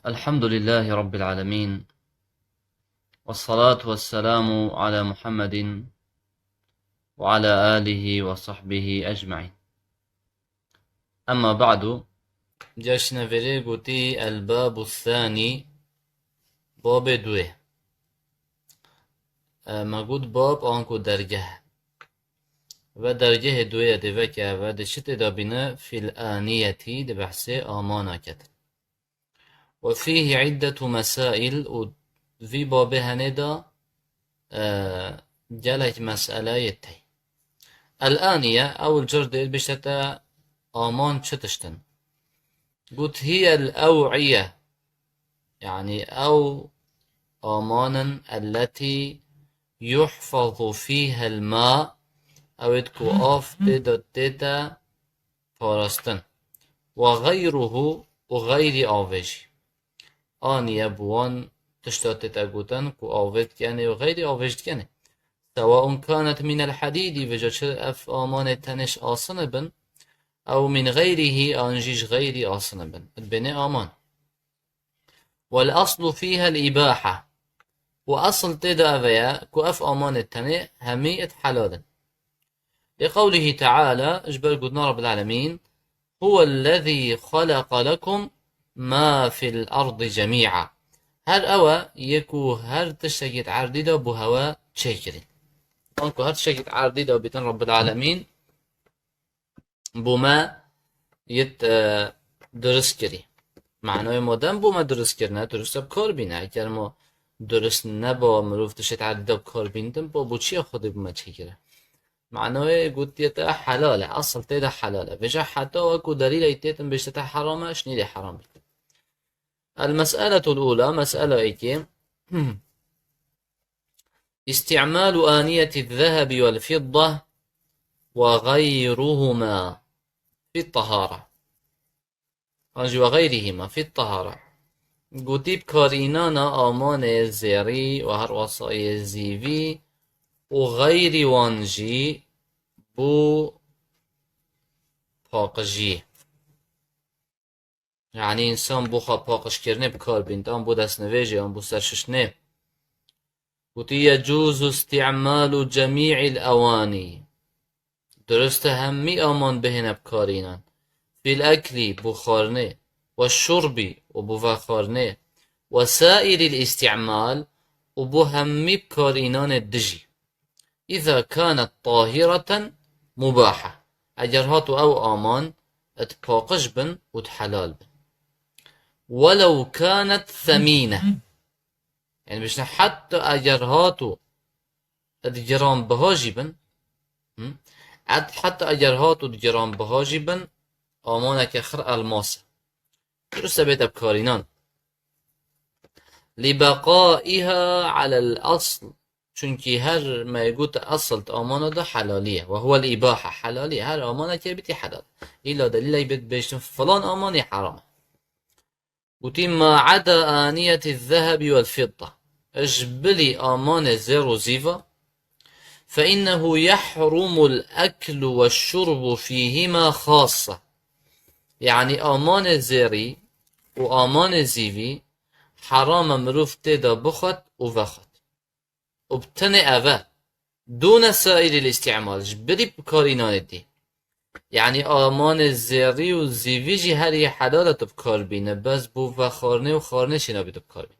الحمد لله رب العالمين، والصلاة والسلام على محمد وعلى آله وصحبه أجمعين. أما بعد، جشن فريقتي الباب الثاني، باب دوه. ما قد باب آنكو درجه و درجه دوه دوكا و دشت دابنا في الآنية دبحثي آمانا كتر. وفيه عدة مسائل في بابها ندا جلت مسألة يتي. الآنية أو الجرد بشتا آمان شتشتن قلت هي الأوعية، يعني أو آمانا التي يحفظ فيها الماء أو تكو آف تيتا فارستن وغيره وغير آفيج. آنية بوان تشتات أقوتن كو آفيت يعني وغير آفيج يعني، سواء كانت من الحديد وجد أف آمان تنش آصن بن أو من غيره أنجيج غير آصن بن البناء آمان. والأصل فيها الإباحة، وأصل تدافيا كو أف آمان التني همية حلالا، لقوله تعالى اجبر قدنا رب العالمين هو الذي خلق لكم ما في الأرض جميعا. هر أوا يكو هر تشتكيت عرديدا بو هوا تشكرين أنكو هر تشتكيت عرديدا بيتن رب العالمين بما يت درست كري معنای مادم بو ما درست کرنه درست بکار بینه. اگر ما درست نبا مروف تشت عدد بکار بیندم با چی خودی بو ما چی کره معنای گوتیتا حلاله، اصل تیدا حلاله بجا حتى وكو دليل ايتيتم بيشتا حرامه شنيدي حرام. المسألة الأولى مسألة ايكي استعمال آنية الذهب والفضة وغيرهما في الطهارة وغيرهما في الطهارة. قديب كارينانا آمان زيري وهر وصايا زيفي وغير وانجي بو باقجي، يعني إنسان بو باقش كرنه بكار بنت بو دست نويجي بو سرششنه. قلت يجوز استعمال جميع الأواني، درست همي آمان بهن بكارينان، في الأكل بخارنه والشرب وبفخارنه وسائر الاستعمال وبهمي بكارينان الدجي إذا كانت طاهرة مباحة، أجر هاتو أو آمان اتباقش بن وتحلال بن، ولو كانت ثمينة، يعني بشنا حتى أجر هاتو الجرام بهاجي بن، حتى أجر هاتو الجرام بهاجي بن آمانك خر الماس درست بيت بكارينان لبقائها على الأصل، چونكي هر ما يقول أصل آمانه ده حلالية وهو الإباحة حلالية، هر آمانه كي بيتي حلال إلا دليل بيت بيشتن فلان آماني حرام. قلتين ما عدا آنية الذهب والفضة اجبلي آمان زيرو زيفا فإنه يحرم الأكل والشرب فيهما خاصة، يعني آمان زيري وآمان زيفي حرام مروف تيدا بخت وفخت وبتني أفا دون سائر الاستعمال جبري بكارينان دي، يعني آمان الزيري والزيفي جي هري حلالة بكار بينه بس بو وخارنه وخارنه شنا بيده بكار بينه.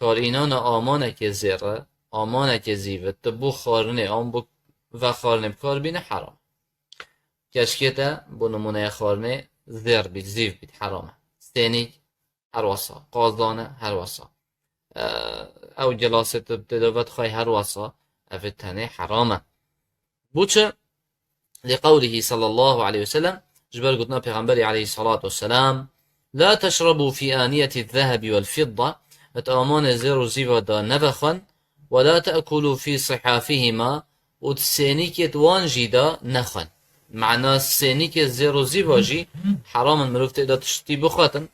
كارينان آمانك زيره آمانك زيفت بو خارنه آم بو وخارنه بكار بينه حرام. كشكتا بو نمونه خارنه زير بيت زيف بيت حرامه. ستينيك هر وصا قازانه هر وصا او جلاسة تدوت خواهي هر وصا افتنه حرامه. بوچه لقوله صلى الله عليه وسلم جبر قلنا پیغمبر عليه الصلاة والسلام لا تشربوا في آنية الذهب والفضة اتآمان زيرو زيفا دا نبخن ولا تأكلوا في صحافهما وتسينيك وانجي دا نخن، معنى السينيك زيرو زيفا جي حراما مروف تقدر تشتي بخاتن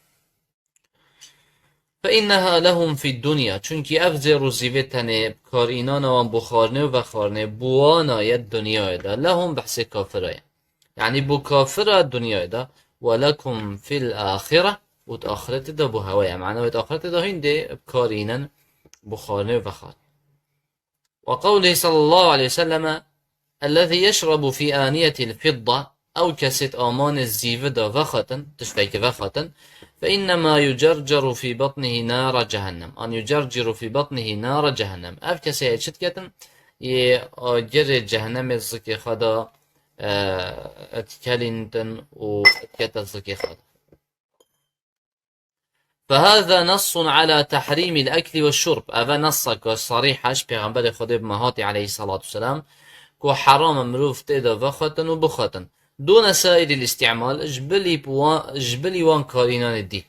فإنها لهم في الدنيا، چونكي اف زيرو زيفتنه بكارينانا وان بخارنه و بخارنه بوانا يد دنيا دا لهم بحث كافره، يعني بو كافره الدنيا دا ولكم في الآخرة وتأخرت ده بو هوايا معناه وتأخرت ده هندي بكارينا بخارنه وفخار. وقوله صلى الله عليه وسلم الذي يشرب في آنية الفضة أو كست آمان الزيفدة فخة تشفيك فخة فإنما يجرجر في بطنه نار جهنم أن يجرجر في بطنه نار جهنم أف كسي شتكتن يجري جهنم الزكي خدا اتكالنتن واتكت الزكي خدا. فهذا نص على تحريم الأكل والشرب أفا نصك صريحة پیغمبر خدا بمهاتي عليه الصلاة والسلام كو حرام مروف تيدا وخطن وبخطن دون سائر الاستعمال جبلي وان كارينان الدي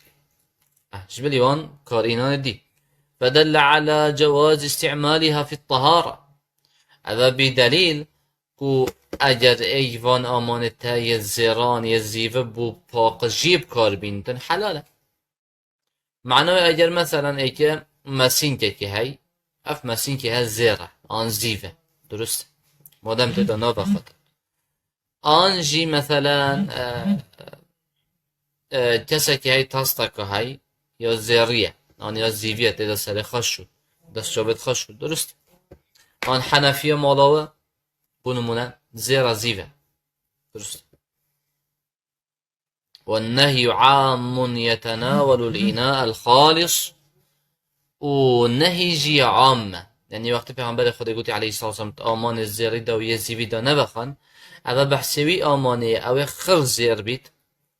جبلي وان كارينان الدي فدل على جواز استعمالها في الطهارة هذا بدليل كو اگر ايوان امانتا يزيران يزيفه بو باق جيب كار بينتن حلاله معناه اگر مثلا ايكه مسينكه كي هاي اف مسينكه ها زيره ان زيفه درست مادام تدا نابخد آن جی مثلا کسی که هی تاستا که هی یا زیریه آن یا زیویه تدا سر خش شد دست جابت خش شد درست آن حنفیه مالاوه بونمونه زیر زیوه درست والنهي عام يتناول الإناء الخالص والنهي جي عامة يعني وقتی پیغمبر خدا گوتی علیه الصلاة والسلام آمان زیری دا و یه زیوی دا نبخن اما بحثوی آمانه او خر زیر بید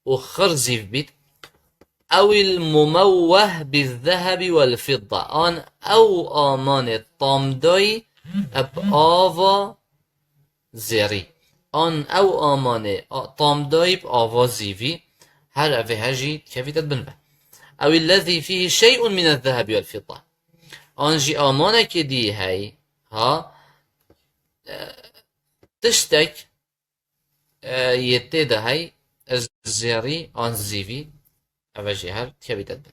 و خر زیف بید او المموه بالذهب والفضة آن او آمان طامدای اب آوا زیری آن او آمان طامدای اب آوا زیوی هر اوه هجی كفيتت بنبه او الذي فيه شيء من الذهب والفضة آنجي آمانه که دی هی ها تشتك يتده هي الزيري آن زيفي أفجي هر كبيتت بن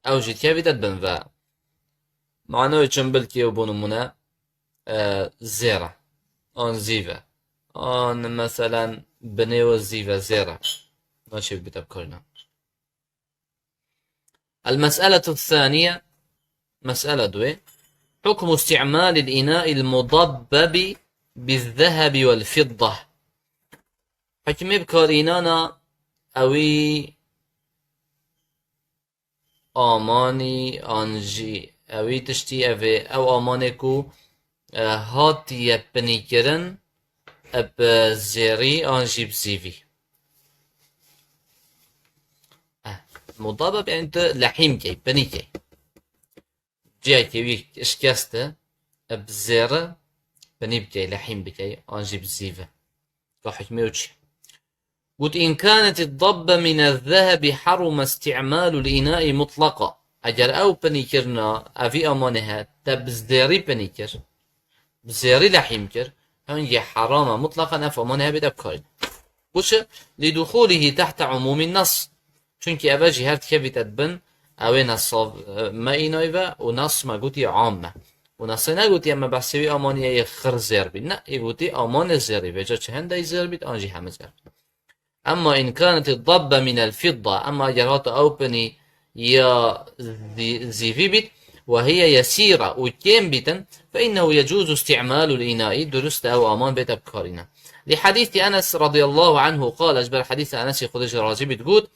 أو جيت كبيتت بن و معناه چنبل كي وبونمونه زيرة آن زيفة آن مثلا بنيو زيفة زيرة ماشي بيتا بكرنا. المسألة الثانية مسألة دوي حكم استعمال الإناء المضبب بالذهب والفضة حكم بكارينانا أوي آماني آنجي أوي تشتي أوي أو آمانيكو هاتي بنيكرن اب زيري آنجي بزيفي مضبب يعني انت لحيم كي بنيكي جاي كي اشكاسته اب زيرة بني بكي لحيم بكي آنجي بزيفه كحكمي وجه قلت إن كانت الضبة من الذهب حرم استعمال الإناء مطلقا أجر أو بنيكرنا أفي أمانها تبزديري بنيكر بزيري لحيمكر هنجي حرامة مطلقا أف أمانها بدا بكارين وش لدخوله تحت عموم النص چونك أباجي هرد كبتت بن أوي نصاب ما إنايفا ونص ما قوتي عامة ونص نقوتي أما بحسوي أمانيا يخر زير بي نا يقوتي أمان الزيري بجا چهن داي زير بيت آنجي هم زير. أما إن كانت الضبة من الفضة أما جرات أوبني يا زيفي بيت وهي يسيرة وكيم بيتا فإنه يجوز استعمال الإناء درست أو أمان بيت بكارنا لحديث أنس رضي الله عنه قال أجبر حديث أنس خدج رازي بتقول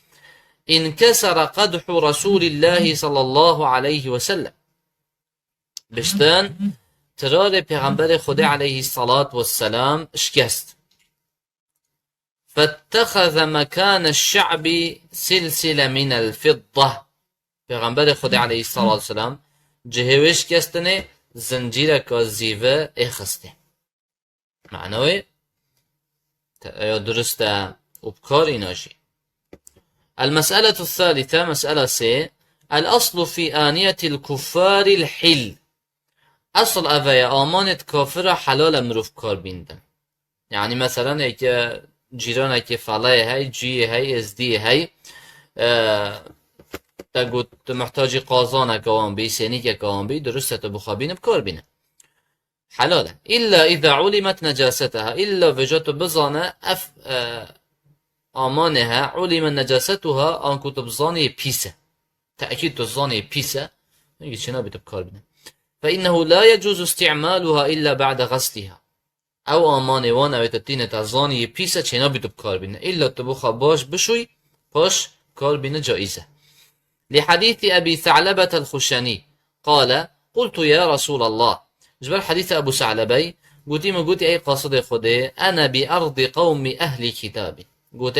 انكسر قدح رسول الله صلى الله عليه وسلم بشتان ترار پیغمبر خدا عليه الصلاة والسلام شكست فاتخذ مكان الشعب سلسلة من الفضة پیغمبر خدا عليه الصلاة والسلام جهوش كستنه زنجيرة كازيفة اخسته معنوه درسته وبكار إناجي. المسألة الثالثة مسألة سي الأصل في آنية الكفار الحل أصل أفايا آمانت كافرة حلال مروف كار بيندن يعني مثلا ايك جيران ايك فلاي هاي جي هاي ازدي هاي تقول محتاج قازان كوان بي سينيك كوان بي درسته بخابين بكار بينه حلاله إلا إذا علمت نجاستها إلا وجدت بزانه آمانها علم نجاستها أن كتب زاني بيسة تأكيد الزاني بيسة يجي شنا بتبكار بنا فإنه لا يجوز استعمالها إلا بعد غسلها او آمانه وان اویت تینه تا زانی پیسه چنا بیتو بکار بینه إلا تبوخا باش بشوي باش كار بینه جائزة لحديث أبي ثعلبة الخشني قال قلت يا رسول الله جبال حديث أبو ثعلبي قلت أي قاصد خده أنا بأرض قوم أهل كتاب قلت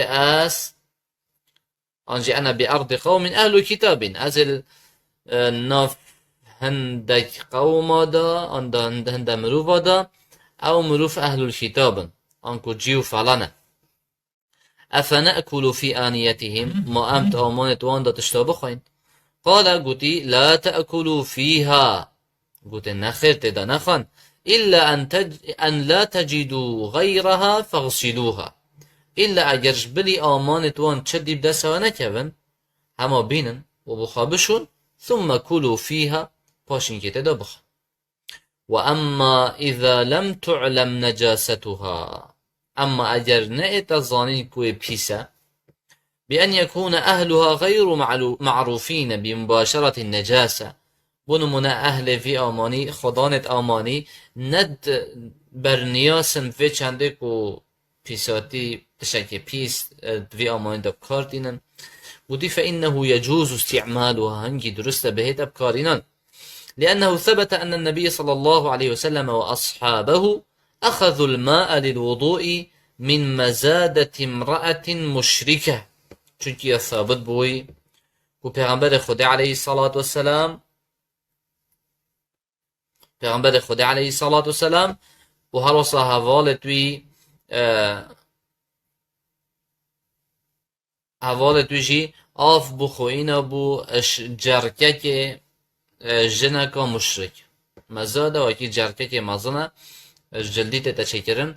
أنجي أنا بأرض قوم أهل كتاب أزل ناف هندك قوم دا هند مروفا دا أو مروف أهل الكتاب أنكو جيو فلانة أفنأكل في آنيتهم ما أمت آمانة وان دا تشتابخين قال قلتي لا تأكلوا فيها قلت نخير تدا نخن إلا أن لا تجدوا غيرها فاغسلوها إلا أجرش بلي آمانة وان تشدي بدا سوانا كبن هما بينن وبخابشون ثم كلوا فيها باشين كتدا بخ وأما إذا لم تعلم نجاستها أما أجر نئت الظانين كوي بيسا بأن يكون أهلها غير معروفين بمباشرة النجاسة بنمنا أهل في آماني خضانة آماني ند برنياسم في چندك و بيساتي تشكي بيس في آماني دب كاردينن ودي فإنه يجوز استعمالها هنجي درست بهيت أبكارينن لأنه ثبت أن النبي صلى الله عليه وسلم وأصحابه أخذوا الماء للوضوء من مزادة امرأة مشركة چونكي ثابت بوي و پیغمبر خدا عليه الصلاة والسلام پیغمبر خدا عليه الصلاة والسلام و هرسا هوالت ويجي آف بخوين بو جركك جنكا مشرك مزادة وكي جركك مزنة جلديت تشكرن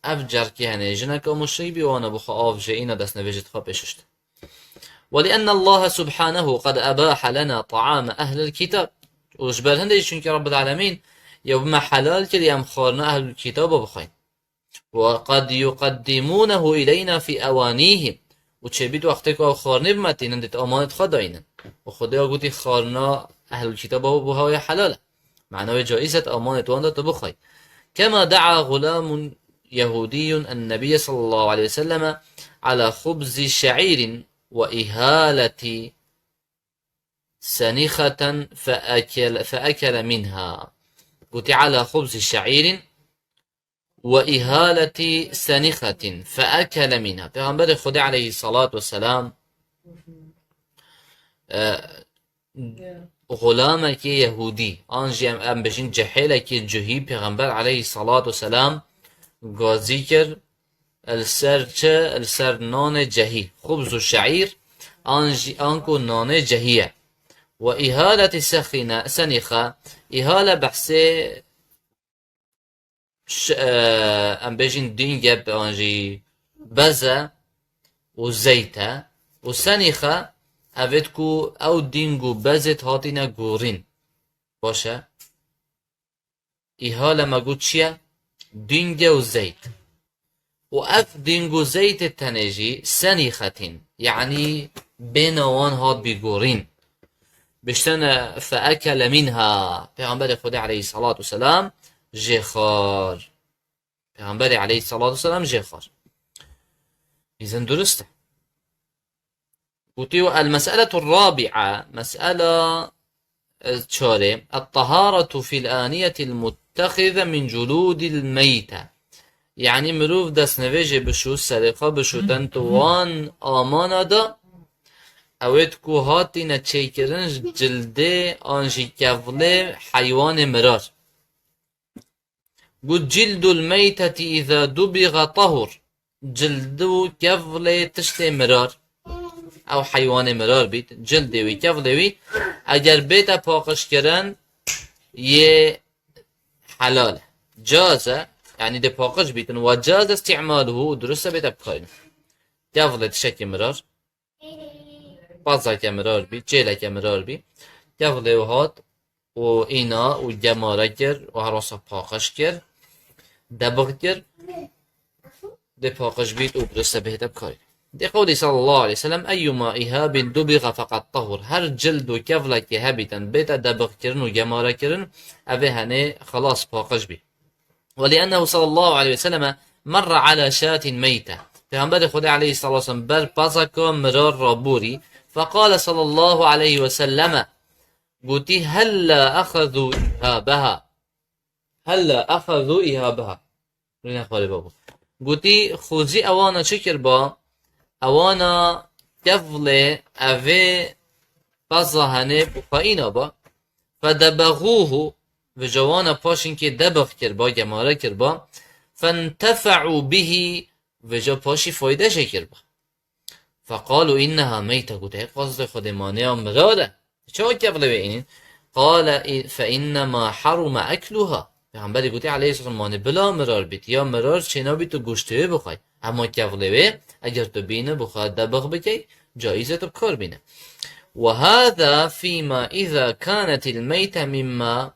اف جركي هنه جنكا مشرك بي وانا بخو آف جئينا دست نوجد خابششت ولأن الله سبحانه قد أباح لنا طعام أهل الكتاب وجبال هنده چونك رب العالمين يوم حلال كده يم خارنا أهل الكتاب بخين وقد يقدمونه إلينا في أوانيهم وچبيد وقتك خارنه بمتين اندت أمانت خداينن وخدا قوتي خارنا أهل الكتاب بهاي حلال معناه جائزة أمانت واندت بخين كما دعا غلام يهودي النبي صلى الله عليه وسلم على خبز شعير وإهالة سنخة فأكل منها قلت على خبز شعير وإهالة سنخة فأكل منها پیغمبر خدا عليه الصلاة والسلام غلامك يهودي آنجي ام بجين جحيلك جهي پیغمبر عليه الصلاة والسلام غازي كر السر نان جهي خبز الشعير آنكو نان جهية وإهالة سنخة إهالة بحثي ام بجين دينجا بانجي بزا وزيتا وسنخة اويتكو او دينجو بزت هاتينا غورين باشا إهالة مگو چيا دينجا وزيت وأف دينجو زيت التنجي سنخة يعني بينوان هات بيغورين بشتنا فأكل منها پیغمبر خدا عليه الصلاة والسلام جخار پیغمبر عليه الصلاة والسلام جخار إذن درسته المسألة الرابعة مسألة چاره الطهارة في الآنية المتخذة من جلود الميتة يعني مروف دست نویجه بشو سرقه بشو تنتوان آمانا دا اوید کو هاتی نچیکرنج جلده آنجی کفله حیوان مرار قد جلد الميتة إذا دبغ طهر جلدو كفله تشتي مرار او حيوان مرار بيت جلده وي كفله وي اگر بيتا پاقش کرن يه حلاله جازه يعني ده پاقش بيتن وجاز استعماله درسته بيتا بخارين كفله تشكي مرار بازا كمرار بي جيلا كمرار بي كفله وهات و اینا و گماره کرد و هراسا پاقش کرد دبغ کرد ده پاقش بید و برسته بهده بکاری دي قولي صلى الله عليه وسلم أيما إهاب دبغ فقد طهر هر جلد و كفلك هبتا بيتا دبغ كرن و جمارة كرن أبي هني خلاص باقش بي ولأنه صلى الله عليه وسلم مر على شاة ميتة پیغمبر خدا عليه الصلاة والسلام بر بازاكا مرار رابوري فقال صلى الله عليه وسلم قلتي هلا أخذوا إهابها هلا أخذوا إهابها رينا خالي بابا قلتي خوزي أوانا شكر با أوانا كفل أفي بازاهنه بخائنا با فدبغوه و جوانا پاشین که دبغ کر با گماره کر با فانتفعوا به و جا پاشی فایده شکر با فقالوا انها میته گوته قصد خود مانه هم مراده چه قبل بینین قال فانما حرم اکلها پیغمبر گوته علیه السلام مانه بلا مرار بیت یا مرار چنا بیت و گوشته بخوای اما قبل اگر تو بینه بخواد دبغ بکی جایزه تو کار بینه وهذا فيما إذا كانت الميتة مما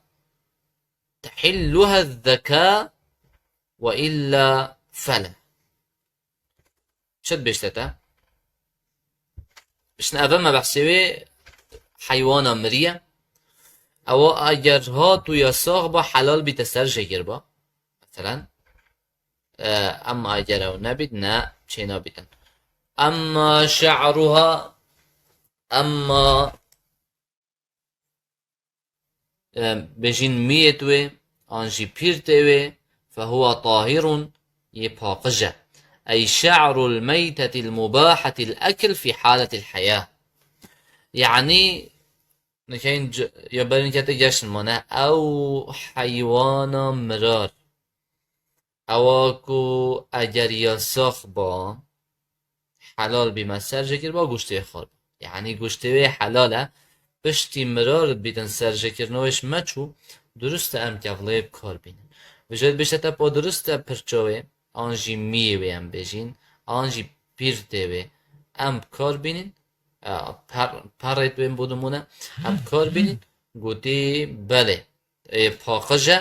تحلها الذكاء وإلا فلا شد بيشتتا بشنا أفهم بحسوي حيوانا مريا أو أجرها تو يساق با حلال بتسر شكر با مثلا أما أجره نبيت نا چينا بيتن أما شعرها أما بجين ميتوي أنجي بيرتوي فهو طاهر يباقجة أي شعر الميتة المباحة الأكل في حالة الحياة يعني نكاين يبالين كتا جشن مانا أو حيوان مرار أواكو أجر يساخ با حلال بمسر جكر با گوشته خال يعني گوشته حلاله پشتی مرار بیدن سرجکرنوش مچو درست ام کفله بکار بینن و جاید بشتا پا درست پرچوه آنجی میوه ام بجین آنجی پیرتوه ام بکار بینن پرت بین بودمونه ام بکار بینن گوتی بله پاقجه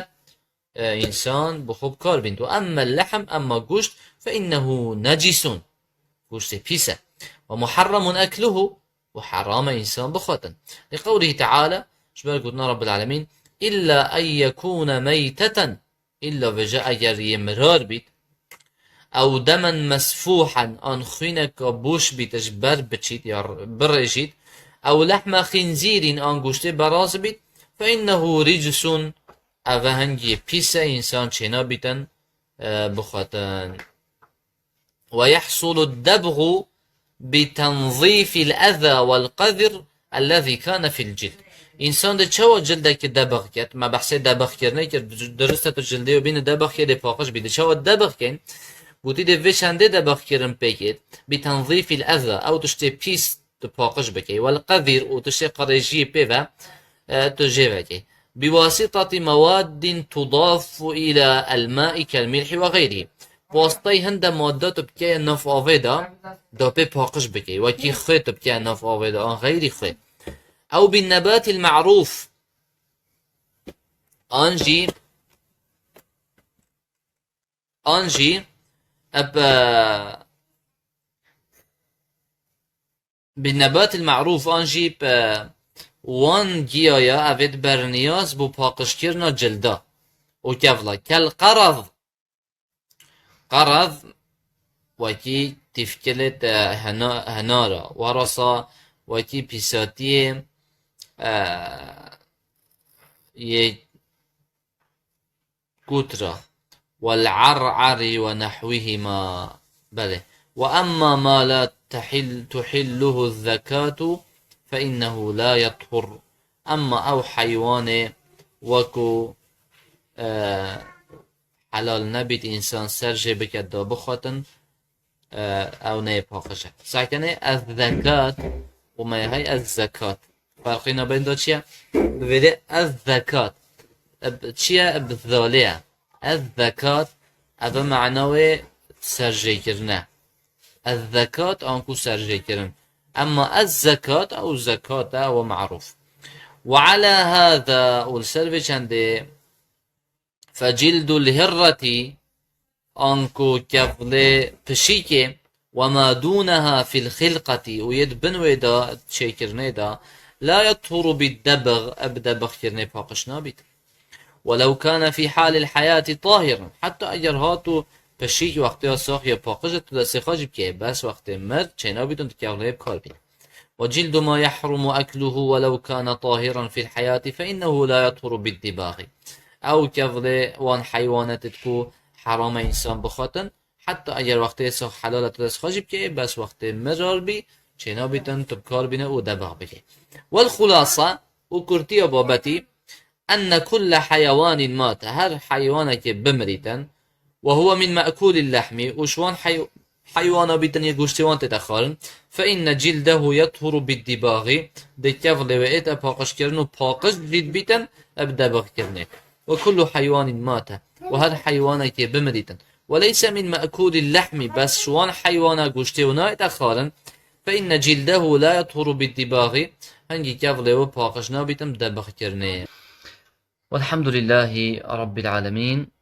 انسان بخوب کار بین تو اما اللحم اما گوشت فإنه نجسون گوشت پیسه و محرم اکله وحرام إنسان بخوتا لقوله تعالى شبال قلنا رب العالمين إلا أن يكون ميتة إلا وجاء جري مرار بيت أو دما مسفوحا أن خينك بوش بيتش بر بتشيت يا برجيت أو لحم خنزير أن قشت براز بيت فإنه رجس أفهنجي بيسا إنسان شنا بيتن بخوتا ويحصل الدبغ بتنظيف الأذى والقذر الذي كان في الجلد انسان ده چوا جلدك دبغ کرد ما بحث دبغ کرنه کرد درسته تو جلده و بین دبغ کرده پاقش بیده چوا دبغ کن بودی ده وشنده دبغ کرن بکید بتنظيف الأذى او تشتی پیس تو پاقش بکی والقذر او تشتی قريجي بيفا تجي بکی بواسطة مواد تضاف إلى الماء كالملح وغيره واسطه هنده مادات بکه نف آویده دا پی پاقش بکی و کی خیط بکه نف آویده آن غیری خیط او بالنبات المعروف آنجی اب بالنبات المعروف آنجی وان گیایا اوید برنیاز بو پاقش کرنا جلده و کفلا کل قرض وكي تفكلت هنارا ورصا وكي بيساتي يكوترا والعرعر ونحوهما بله وأما ما لا تحله الزكاة فإنه لا يطهر أما أو حيوان وكو حلال نبيت إنسان سرجي بكده بخوتن أو ني باقشة ساكنه الزكاة وما هي الزكاة فرقنا بين دو چيا ببدأ الزكاة چيا بذالية الزكاة أبا معنوه سرجي كرنه الزكاة أنكو سرجي كرن أما الزكاة أو زكاة هو معروف وعلى هذا والسرف چنده فجلد الهرة أنكو كفل پشيك وما دونها في الخلقة ويد بنويدا شيكرنيدا لا يطهر بالدبغ أبدبغ كرني باقشنا بيت ولو كان في حال الحياة طاهرا حتى اگر هاتو پشيك وقتها ساخ يا باقشت تدسخاج بكي بس وقت مرد چنا بيتون تكاغلي بكار بيت وجلد ما يحرم أكله ولو كان طاهرا في الحياة فإنه لا يطهر بالدباغ او كفله وان حيوانات تكو حرام انسان بخاطن حتى اگر وقتی ساخ حلالت دست خاجب که بس وقتی مرار بی چنا بیتن تبکار بینه و دبغ بکه والخلاصة وكرتي بابتي أن كل حيوان مات هر حيوانك بمريتا وهو من مأكول اللحم وشوان حيوانا بيتن يقوشتوان تتخارن فإن جلده يطهر بالدباغ دي كفل وإيتا باقش كرنو باقش جلد بيتن أبدبغ كرنه وكل حيوان مات وهر حيوانك بمريتا وليس من مأكول اللحم بس شوان حيوانا قوشتونا يتخارن فإن جلده لا يطهر بالدباغ هنجي كفل وباقش نابيتن بدبغ كرنه والحمد لله رب العالمين.